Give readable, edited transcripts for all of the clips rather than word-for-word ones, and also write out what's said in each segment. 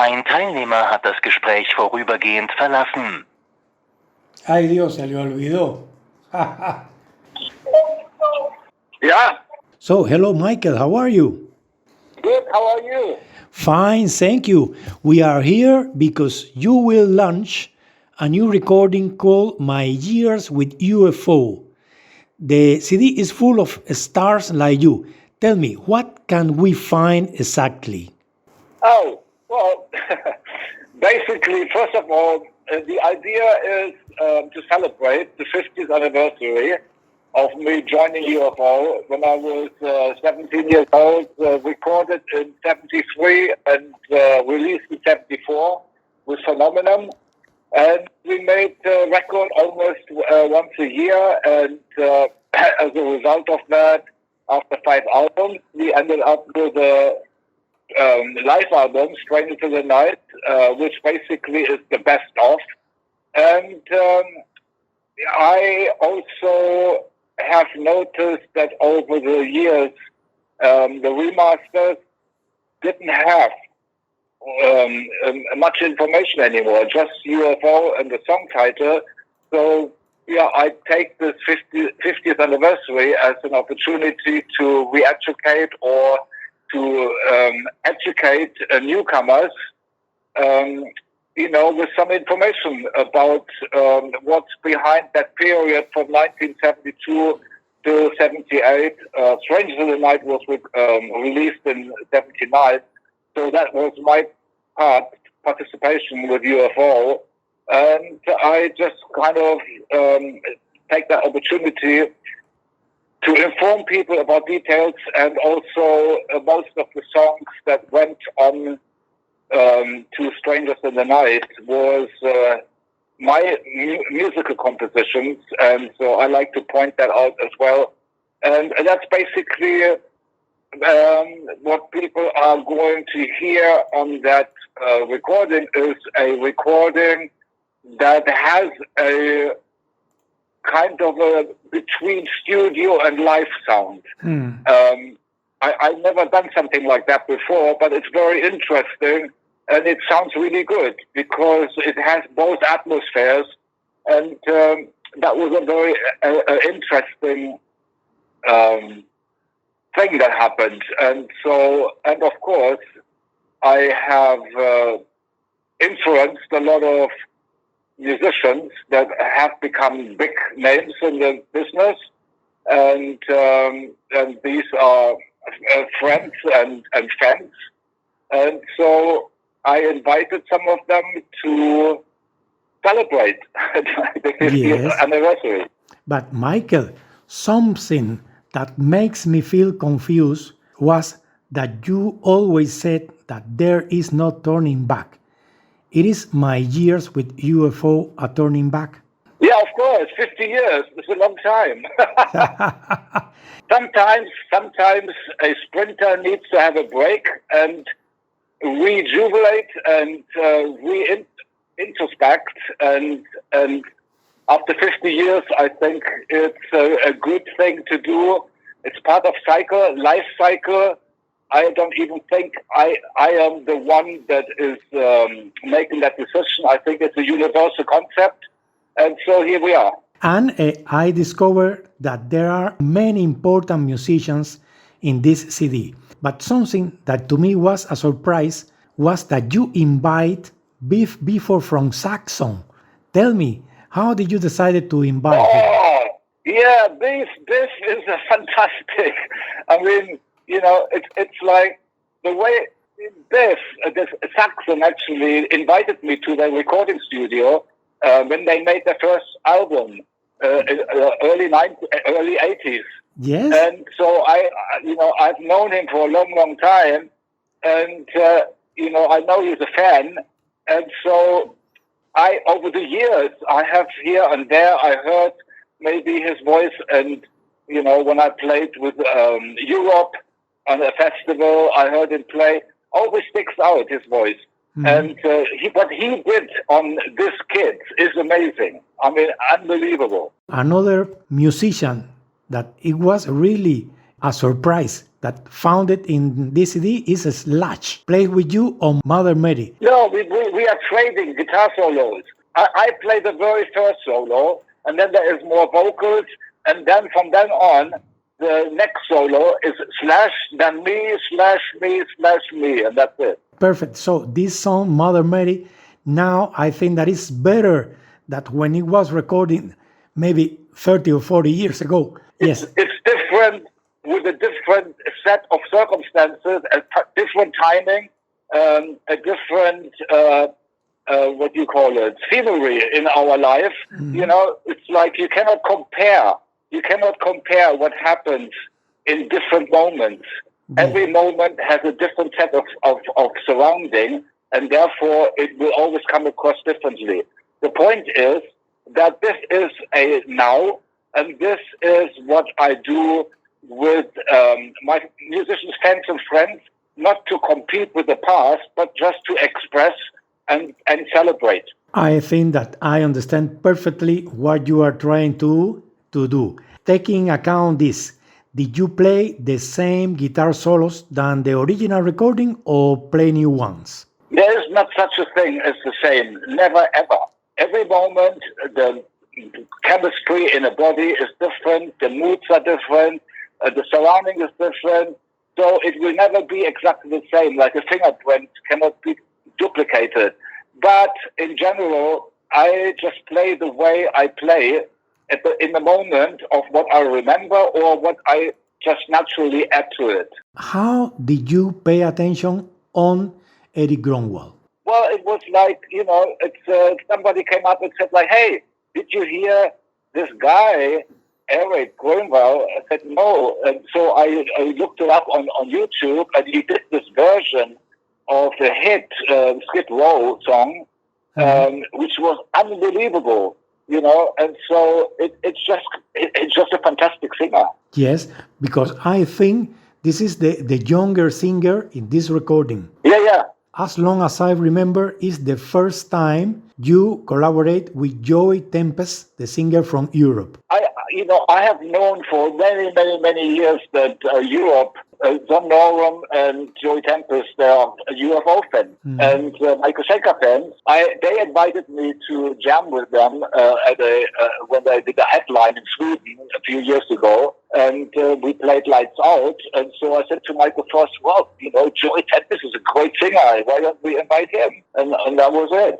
Ein Teilnehmer hat das Gespräch vorübergehend verlassen. Ay Dios, se le olvidó. Yeah. So, hello Michael, how are you? Good. How are you? Fine, thank you. We are here because you will launch a new recording called My Years with UFO. The CD is full of stars like you. Tell me, what can we find exactly? Oh, well, basically, first of all, the idea is to celebrate the 50th anniversary of me joining UFO when I was 17 years old, recorded in 73 and released in 74 with Phenomenon. And we made a record almost once a year, and as a result of that, after 5 albums, we ended up with a live album, Stranger to the Night, which basically is the best of. And I also have noticed that over the years, the remasters didn't have much information anymore, just UFO and the song title. So, yeah, I take this 50th anniversary as an opportunity to re-educate or to educate newcomers, with some information about what's behind that period from 1972 to 78. Stranger to the Night was released in 79. So that was my participation with UFO. And I just kind of take that opportunity to inform people about details, and also most of the songs that went on to Strangers in the Night was my musical compositions, and so I like to point that out as well. And that's basically what people are going to hear on that recording is a recording that has a kind of a between studio and live sound. I've never done something like that before, but it's very interesting, and it sounds really good because it has both atmospheres, and that was a very interesting thing that happened. And of course, I have influenced a lot of musicians that have become big names in the business, and these are friends and fans, and so I invited some of them to celebrate the 50th anniversary. But Michael, something that makes me feel confused was that you always said that there is no turning back. It is My Years with UFO a turning back? Yeah, of course. 50 years. It's a long time. Sometimes a sprinter needs to have a break and rejuvenate and introspect. And after 50 years, I think it's a good thing to do. It's part of life cycle. I don't even think I am the one that is making that decision. I think it's a universal concept. And so here we are. And I discovered that there are many important musicians in this CD. But something that to me was a surprise was that you invite Biff Before from Saxon. Tell me, how did you decide to invite him? Yeah, Biff is a fantastic. I mean, it's like the way this Saxon actually invited me to their recording studio when they made their first album, early 80s. Yes. And so I've known him for a long time, and I know he's a fan, and so over the years I have here and there I heard maybe his voice, and when I played with Europe on a festival, I heard him play. Always sticks out his voice. And what he did on this kid is amazing. I mean, unbelievable. Another musician that it was really a surprise that founded in this CD is Slash, played with you on Mother Mary. No, we are trading guitar solos. I play the very first solo, and then there is more vocals, and then from then on, the next solo is Slash, then me, Slash, me, Slash, me, and that's it. Perfect. So this song, Mother Mary, now I think that is better than when it was recorded maybe 30 or 40 years ago. Yes. It's different with a different set of circumstances, a different timing, a different, what do you call it, scenery in our life. Mm-hmm. You know, it's like you cannot compare what happens in different moments. Yeah. Every moment has a different set of surrounding, and therefore it will always come across differently. The point is that this is a now, and this is what I do with my musicians, fans, and friends, not to compete with the past, but just to express and celebrate. I think that I understand perfectly what you are trying to do. Taking account this, did you play the same guitar solos than the original recording or play new ones? There is not such a thing as the same. Never, ever. Every moment, the chemistry in a body is different, the moods are different, the surrounding is different, so it will never be exactly the same, like a fingerprint cannot be duplicated. But in general, I just play the way I play in the moment of what I remember or what I just naturally add to it. How did you pay attention on Eric Grönwall? Well, it was like, you know, somebody came up and said like, hey, did you hear this guy, Eric Grönwall? I said, no. And so I looked it up on YouTube, and he did this version of the hit Skid Row song, which was unbelievable, you know. And so it's just a fantastic singer. Yes, because I think this is the younger singer in this recording. Yeah. As long as I remember, it's the first time you collaborate with Joey Tempest, the singer from Europe. I have known for many years that Europe, John Norum and Joey Tempest, they are UFO fans and Michael Schenker fans. They invited me to jam with them when they did a headline in Sweden a few years ago, and we played Lights Out. And so I said to Michael first, well, you know, Joey Tempest is a great singer. Why don't we invite him? And that was it.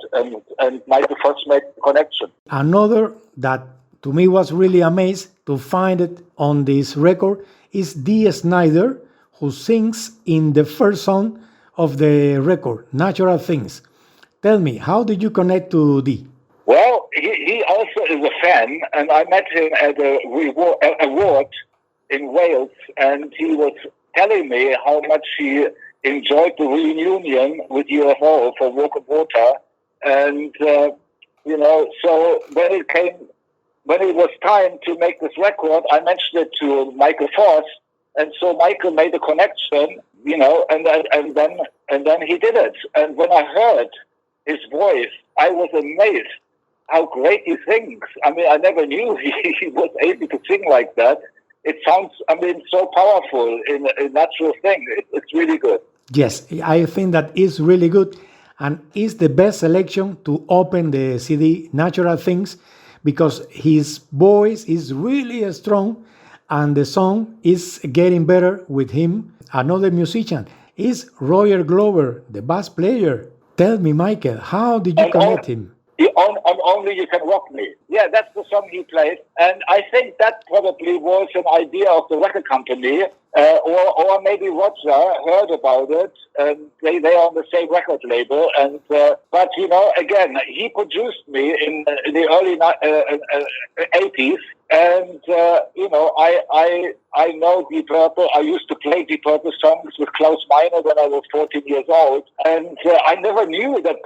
And Michael first made the connection. Another that to me was really amazed to find it on this record is Dee Snider, who sings in the first song of the record, Natural Things. Tell me, how did you connect to Dee? Well, he also is a fan, and I met him at a award in Wales, and he was telling me how much he enjoyed the reunion with UFO for Walk on Water. And, you know, so when it was time to make this record, I mentioned it to Michael Voss, and so Michael made a connection, you know, and then he did it. And when I heard his voice, I was amazed how great he sings. I mean, I never knew he was able to sing like that. It sounds, I mean, so powerful in a natural thing. It's really good. Yes, I think that is really good, and is the best selection to open the CD, Natural Things, because his voice is really strong and the song is getting better with him. Another musician is Roger Glover, the bass player. Tell me, Michael, how did you connect him? On Only You Can Rock Me. Yeah, that's the song he played. And I think that probably was an idea of the record company, or maybe Roger heard about it, and they are on the same record label. And but, you know, again, he produced me in the early 80s. And, you know, I know Deep Purple. I used to play Deep Purple songs with Klaus Meine when I was 14 years old. And I never knew that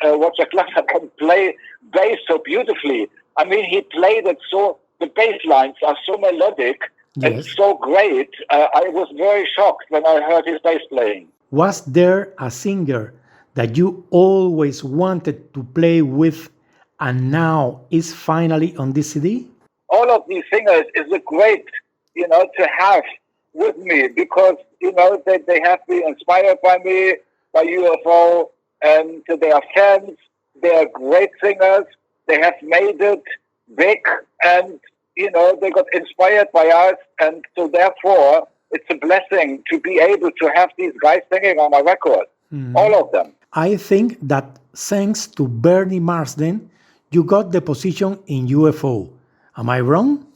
Roger Glover can play bass so beautifully. I mean, he played it so, the bass lines are so melodic and so great. I was very shocked when I heard his bass playing. Was there a singer that you always wanted to play with and now is finally on this CD? All of these singers is a great, you know, to have with me because, they have been inspired by me, by UFO, and they are fans. They are great singers. They have made it big, and, they got inspired by us. And so therefore, it's a blessing to be able to have these guys singing on my record. All of them. I think that thanks to Bernie Marsden, you got the position in UFO. Am I wrong?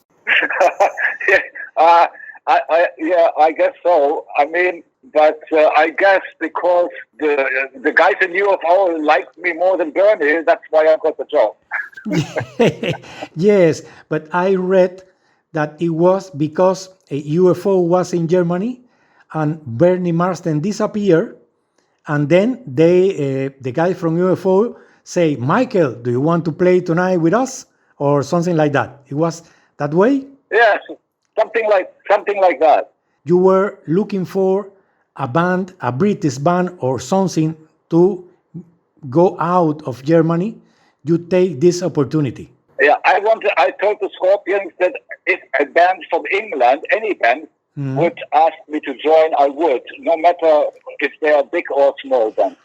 I guess so. I mean, but I guess because the guys in UFO liked me more than Bernie, that's why I got the job. Yes, but I read that it was because a UFO was in Germany and Bernie Marsden disappeared, and then the guy from UFO say, Michael, do you want to play tonight with us? Or something like that. It was that way? Yes, something like that. You were looking for a band, a British band or something to go out of Germany. You take this opportunity. Yeah, I told the Scorpions that if a band from England, any band, would ask me to join, I would, no matter if they are big or small band.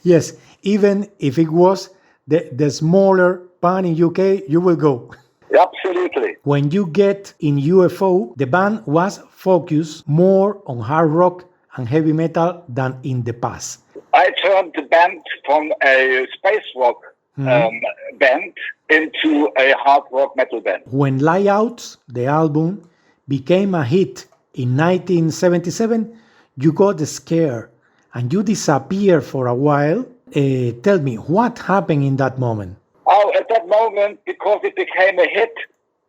Yes, even if it was the smaller band in UK, you will go. Absolutely. When you get in UFO, the band was focused more on hard rock and heavy metal than in the past. I turned the band from a space rock band into a hard rock metal band. When Layouts, the album, became a hit in 1977, you got scared and you disappeared for a while. Tell me, what happened in that moment? Oh, at that moment, because it became a hit,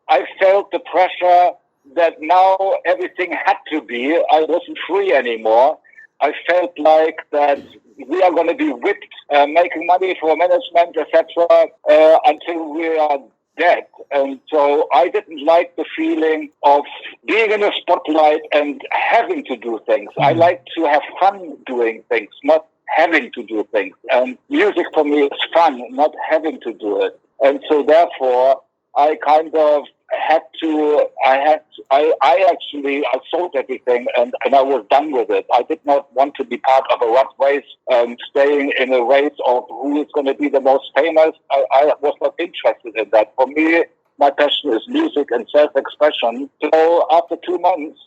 I felt the pressure that now everything had to be. I wasn't free anymore. I felt like that we are going to be whipped, making money for management, etc., until we are dead. And so I didn't like the feeling of being in a spotlight and having to do things. I like to have fun doing things, not having to do things. And music for me is fun, not having to do it. And so therefore, I kind of I sold everything and I was done with it. I did not want to be part of a rat race, staying in a race of who is going to be the most famous. I was not interested in that. For me, my passion is music and self-expression. So after 2 months,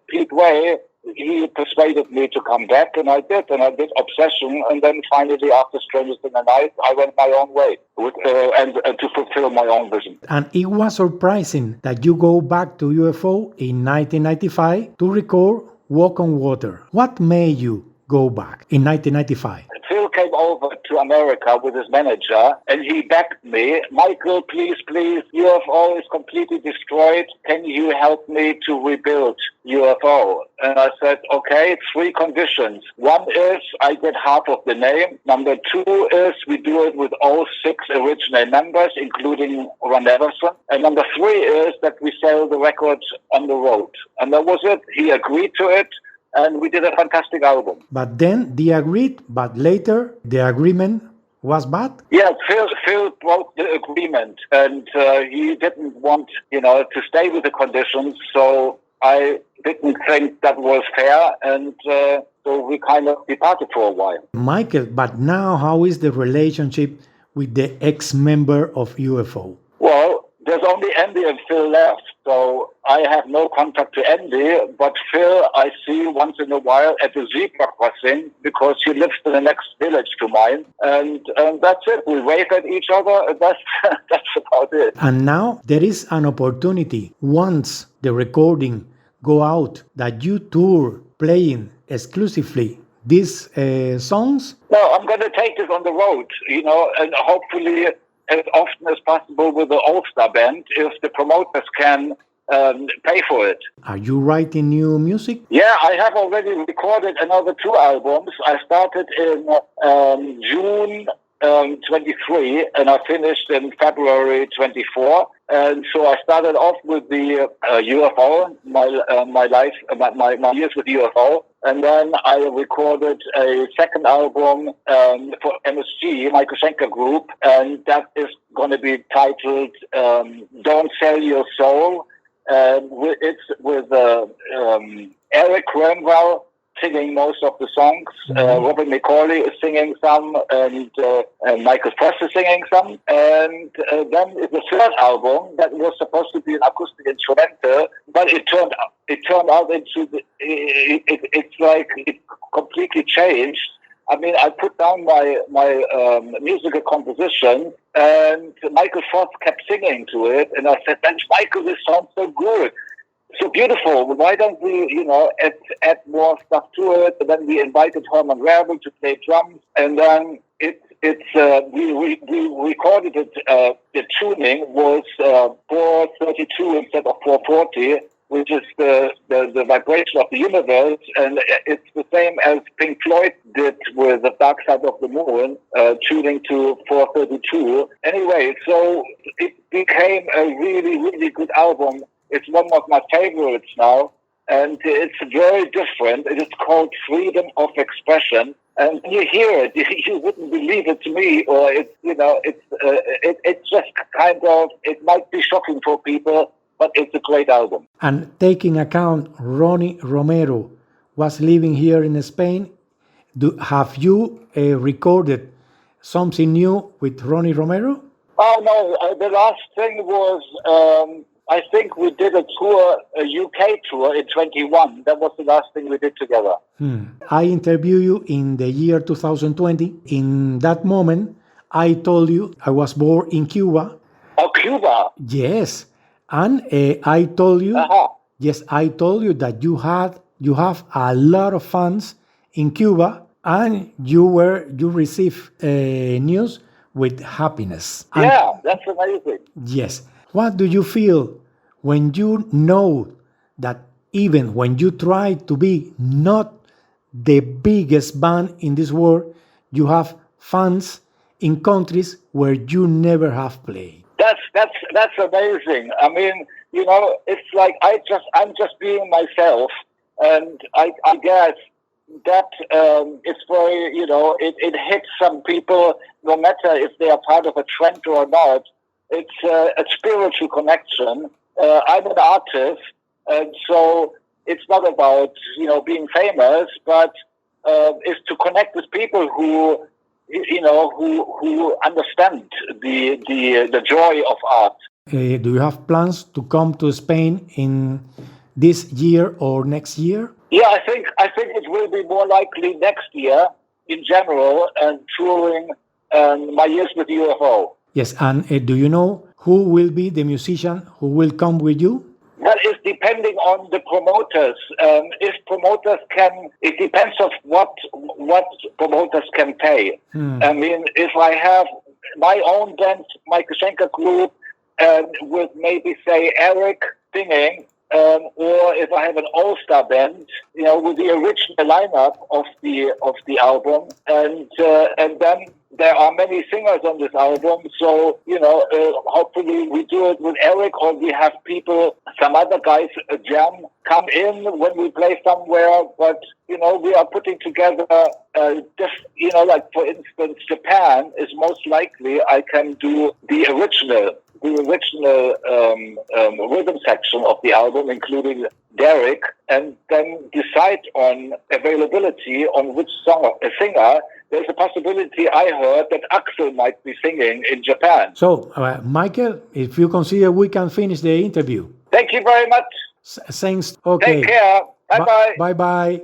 Pete Way, he persuaded me to come back, and I did Obsession, and then finally, after Strangers in the Night, I went my own way and to fulfill my own vision. And it was surprising that you go back to UFO in 1995 to record Walk on Water. What made you go back in 1995? Phil came over to America with his manager, and he begged me, Michael, please, UFO is completely destroyed. Can you help me to rebuild UFO? And I said, okay, 3 conditions. 1 is I get half of the name. Number 2 is we do it with all 6 original members, including Ron Everson. And number 3 is that we sell the records on the road. And that was it. He agreed to it. And we did a fantastic album. But then they agreed, but later the agreement was bad? Yeah, Phil broke the agreement, and he didn't want, to stay with the conditions. So I didn't think that was fair, and so we kind of departed for a while. Michael, but now how is the relationship with the ex-member of UFO? Well, there's only Andy and Phil left, so I have no contact to Andy, but Phil I see once in a while at the zebra crossing because he lives in the next village to mine, and that's it. We wave at each other, and that's about it. And now there is an opportunity, once the recording go out, that you tour playing exclusively these songs? No, I'm going to take this on the road, and hopefully as often as possible with the All-Star Band, if the promoters can pay for it. Are you writing new music? Yeah, I have already recorded another 2 albums. I started in June 23 and I finished in February 24. And so I started off with the UFO, my years with UFO. And then I recorded a second album for MSG, Michael Schenker Group, and that is going to be titled Don't Sell Your Soul. It's with Eric Ramwell singing most of the songs. Robin McCauley is singing some, and Michael Schenker is singing some. And then it's the third album that was supposed to be an acoustic instrumental, but it turned out into it's like it completely changed. I mean, I put down my musical composition, and Michael Schenker kept singing to it, and I said, Michael, this sounds so good. So beautiful. Why don't we, add more stuff to it? And then we invited Herman Werbel to play drums, and then we recorded it. The tuning was 432 instead of 440, which is the vibration of the universe, and it's the same as Pink Floyd did with The Dark Side of the Moon, tuning to 432. Anyway, so it became a really, really good album. It's one of my favorites now, and it's very different. It is called Freedom of Expression, and when you hear it, you wouldn't believe it to me, or it's just kind of, it might be shocking for people, but it's a great album. And taking account Ronnie Romero was living here in Spain, have you recorded something new with Ronnie Romero? Oh, no, the last thing was... I think we did a UK tour in 21. That was the last thing we did together. I interviewed you in the year 2020. In that moment, I told you I was born in Cuba. Oh, Cuba? Yes. And I told you, yes, I told you that you have a lot of fans in Cuba, and you received news with happiness. Yeah, that's amazing. Yes. What do you feel when you know that even when you try to be not the biggest band in this world, you have fans in countries where you never have played? That's amazing. I mean, it's like I'm just being myself, and I guess that it's very, it hits some people no matter if they are part of a trend or not. It's a spiritual connection. I'm an artist, and so it's not about being famous, but it's to connect with people who understand the joy of art. Do you have plans to come to Spain in this year or next year? Yeah, I think it will be more likely next year in general, and touring my years with UFO. Yes, and do you know who will be the musician who will come with you? That is depending on the promoters. If promoters can, it depends on what promoters can pay. I mean, if I have my own band, Michael Schenker Group, with maybe say Eric singing, or if I have an all-star band, with the original lineup of the album, and then there are many singers on this album, so hopefully we do it with Eric, or we have people, some other guys, jam, come in when we play somewhere. But we are putting together, like for instance, Japan is most likely I can do the original rhythm section of the album, including Derek, and then decide on availability on which singer. There's a possibility I heard that Axel might be singing in Japan. So, Michael, if you consider we can finish the interview. Thank you very much. Thanks. Okay. Take care. Bye-bye. Bye-bye.